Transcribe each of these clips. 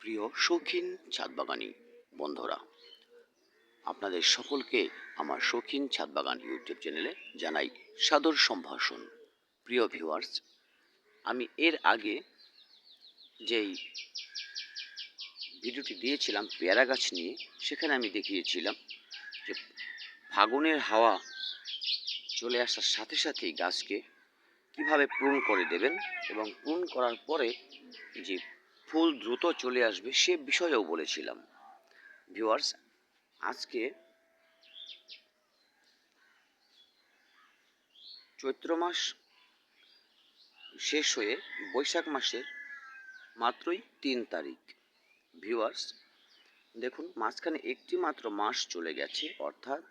প্রিয় শৌখিন ছাদবাগানি বন্ধুরা, আপনাদের সকলকে আমার শৌখিন ছাদবাগান ইউটিউব চ্যানেলে জানাই সাদর সম্ভাষণ। প্রিয় ভিউয়ার্স, আমি এর আগে যেই ভিডিওটি দিয়েছিলাম পেয়ারা গাছ নিয়ে, সেখানে আমি দেখিয়েছিলাম যে ফাগুনের হাওয়া চলে আসার সাথে সাথেই গাছকে কিভাবে প্রুন করে দেবেন এবং প্রুন করার পরে যে ফুল দ্রুত চলে আসবে সে বিষয়েও বলেছিলাম। ভিউয়ার্স, আজকে চৈত্র মাস শেষ হয়ে বৈশাখ মাসের মাত্রই ৩ তারিখ। ভিউয়ার্স, দেখুন মাঝখানে একটি মাত্র মাস চলে গেছে, অর্থাৎ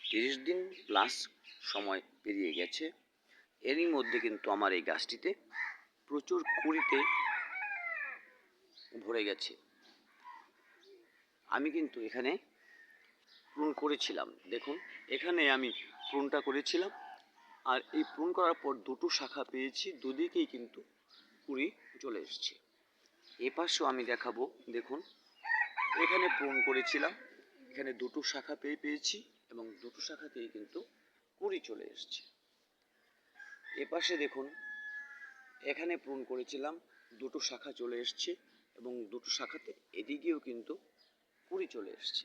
৩০ দিন প্লাস সময় পেরিয়ে গেছে। এরই মধ্যে কিন্তু আমার এই গাছটিতে প্রচুর কুঁড়িতে ভরে গেছে। আমি কিন্তু এখানে প্রুন করেছিলাম, দেখুন এখানে আমি প্রুনটা করেছিলাম, আর এই প্রুন করার পর দুটো শাখা পেয়েছি, দুদিকেই কিন্তু কুঁড়ি চলে এসছে। এ পাশেও আমি দেখাবো, দেখুন এখানে প্রুন করেছিলাম, এখানে দুটো শাখা পেয়েছি এবং দুটো শাখাতেই কিন্তু কুঁড়ি চলে এসছে। এ পাশে দেখুন এখানে প্রুন করেছিলাম, দুটো শাখা চলে এসছে এবং দুটো শাখাতে এদিকেও কিন্তু কুঁড়ি চলে এসছে।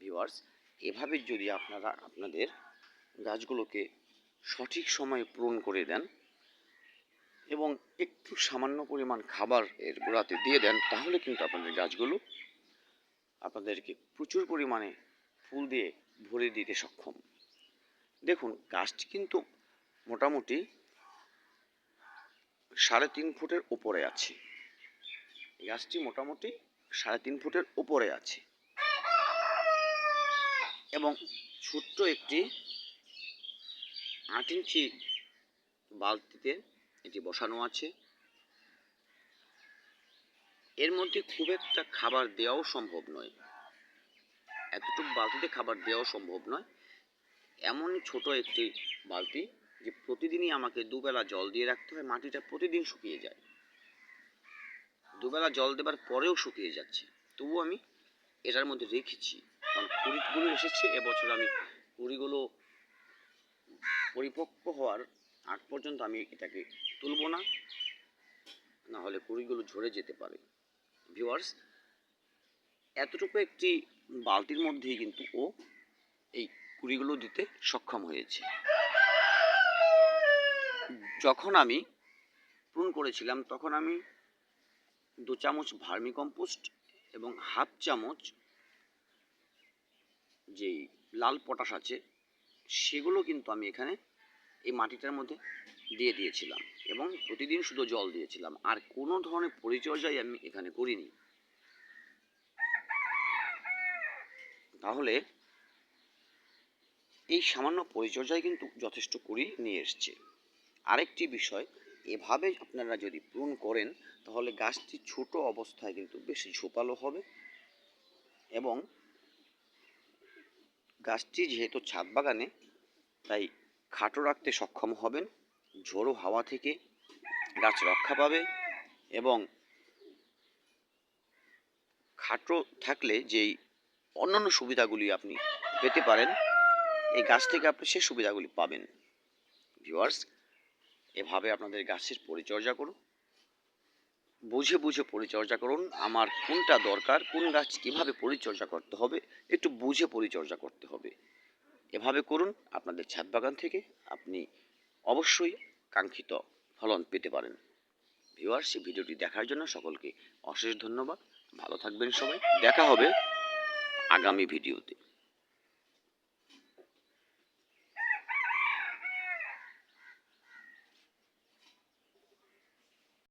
ভিউয়ার্স, এভাবে যদি আপনারা আপনাদের গাছগুলোকে সঠিক সময়ে প্রুন করে দেন এবং একটু সামান্য পরিমাণ খাবার এর গোড়াতে দিয়ে দেন, তাহলে কিন্তু আপনাদের গাছগুলো আপনাদেরকে প্রচুর পরিমাণে ফুল দিয়ে ভরে দিতে সক্ষম। দেখুন গাছটি কিন্তু মোটামুটি ৩.৫ ফুটের উপরে আছে। গাছটি মোটামুটি ৩.৫ ফুটের উপরে আছে এবং ছোট্ট একটি ৮ ইঞ্চি বালতিতে এটি বসানো আছে। এর মধ্যে খুব একটা খাবার দেওয়াও সম্ভব নয়, এতটুকু বালতিতে খাবার দেওয়াও সম্ভব নয়। এমনই ছোট একটি বালতি যে প্রতিদিনই আমাকে দুবেলা জল দিয়ে রাখতে হয়। মাটিটা প্রতিদিন শুকিয়ে যায়, দুবেলা জল দেবার পরেও শুকিয়ে যাচ্ছে, তবু আমি এটার মধ্যে রেখেছি, কারণ কুড়িগুলো এসেছে। এবছর আমি কুড়িগুলো পরিপক্ক হওয়ার আগ পর্যন্ত আমি এটাকে তুলব না, না হলে কুড়িগুলো ঝরে যেতে পারে। ভিউয়ার্স, এতটুকু একটি বালতির মধ্যেই কিন্তু ও এই কুড়িগুলো দিতে সক্ষম হয়েছে। যখন আমি প্রুন করেছিলাম তখন আমি 2 চামচ ভার্মি কম্পোস্ট এবং হাফ চামচ যেই লাল পটাশ আছে সেগুলো কিন্তু আমি এখানে এই মাটিটার মধ্যে দিয়ে দিয়েছিলাম এবং প্রতিদিন শুধু জল দিয়েছিলাম, আর কোনো ধরনের পরিচর্যাই আমি এখানে করিনি। তাহলে এই সামান্য পরিচর্যায় কিন্তু যথেষ্ট কুঁড়ি নিয়ে এসছে। আরেকটি বিষয়, এভাবে আপনারা যদি প্রুন করেন তাহলে গাছটি ছোট অবস্থায় কিন্তু বেশ ঝোপালো হবে এবং গাছটি যেহেতু ছাদ বাগানে, তাই খাটো রাখতে সক্ষম হবেন। ঝোড়ো হাওয়া থেকে গাছ রক্ষা পাবে এবং খাটো থাকলে যেই অন্যান্য সুবিধাগুলি আপনি পেতে পারেন, এই গাছ থেকে আপনি সেই সুবিধাগুলি পাবেন। ভিউয়ার্স, এভাবে আপনাদের গাছের পরিচর্যা করুন, বুঝে বুঝে পরিচর্যা করুন। আমার কোনটা দরকার, কোন গাছ কীভাবে পরিচর্যা করতে হবে, একটু বুঝে পরিচর্যা করতে হবে। এভাবে করুন, আপনাদের ছাদ বাগান থেকে আপনি অবশ্যই কাঙ্ক্ষিত ফলন পেতে পারেন। ভিউয়ার্স, এই ভিডিওটি দেখার জন্য সকলকে অশেষ ধন্যবাদ। ভালো থাকবেন সবাই, দেখা হবে আগামী ভিডিওতে।